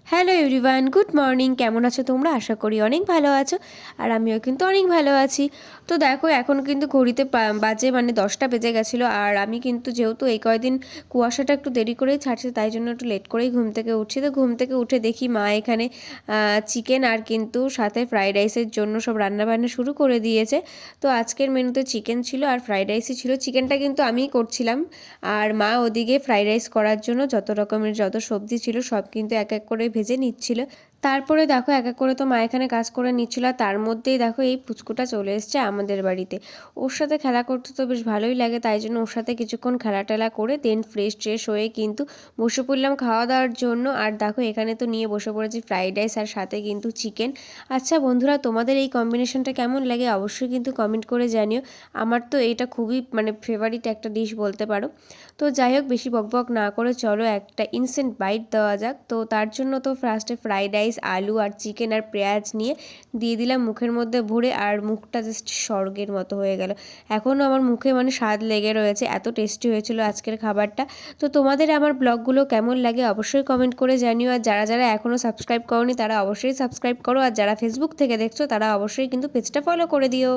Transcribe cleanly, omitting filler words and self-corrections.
Hello everyone, good morning. কেমন আছো তোমরা? আশা করি অনেক ভালো আছো, আর আমিও কিন্তু অনেক ভালো আছি। তো দেখো, এখন কিন্তু ঘড়িতে বাজে মানে 10টা বেজে গেছিলো। আর আমি কিন্তু যেহেতু এই কয়দিন কুয়াশাটা একটু দেরি করেই ছাড়ছে, তাই জন্য একটু লেট করেই ঘুম থেকে উঠছি। তো ঘুম থেকে উঠে দেখি মা এখানে চিকেন আর কিন্তু সাথে ফ্রাইড রাইসের জন্য সব রান্নাবান্না শুরু করে দিয়েছে। তো আজকের মেনুতে চিকেন ছিল আর ফ্রাইড রাইসই ছিল। চিকেনটা কিন্তু আমিই করছিলাম, আর মা ওদিকে ফ্রাইড রাইস করার জন্য যত রকমের যত সবজি ছিল সব কিন্তু এক এক করে ভেজে নিচ্ছিল। তারপরে দেখো এক এক করে তো মা এখানে কাজ করে নিচ্ছিল, আর তার মধ্যেই দেখো এই পুচকুটা চলে এসছে আমাদের বাড়িতে। ওর সাথে খেলা করতে তো বেশ ভালোই লাগে, তাই জন্য ওর সাথে কিছুক্ষণ খেলা টেলা করে দেন ফ্রেশ ট্রেশ হয়ে কিন্তু বসে পড়লাম খাওয়া দাওয়ার জন্য। আর দেখো এখানে তো নিয়ে বসে পড়েছি ফ্রাইড রাইস আর সাথে কিন্তু চিকেন। আচ্ছা বন্ধুরা, তোমাদের এই কম্বিনেশনটা কেমন লাগে অবশ্যই কিন্তু কমেন্ট করে জানিও। আমার তো এইটা খুবই মানে ফেভারিট একটা ডিশ বলতে পারো। তো যাই হোক, বেশি বকবক না করে চলো একটা ইনস্ট্যান্ট বাইট দেওয়া যাক। তো তার জন্য তো ফার্স্টে ফ্রাইড রাইস, আলু আর চিকেন আর পেঁয়াজ নিয়ে দিয়ে দিলাম মুখের মধ্যে ভরে, আর মুখটা জাস্ট স্বর্গের মতো হয়ে গেল। এখনও আমার মুখে মানে স্বাদ লেগে রয়েছে, এত টেস্টি হয়েছিল আজকের খাবারটা। তো তোমাদের আমার ব্লগগুলো কেমন লাগে অবশ্যই কমেন্ট করে জানিও। আর যারা যারা এখনও সাবস্ক্রাইব করোনি তারা অবশ্যই সাবস্ক্রাইব করো, আর যারা ফেসবুক থেকে দেখছো তারা অবশ্যই কিন্তু পেজটা ফলো করে দিও।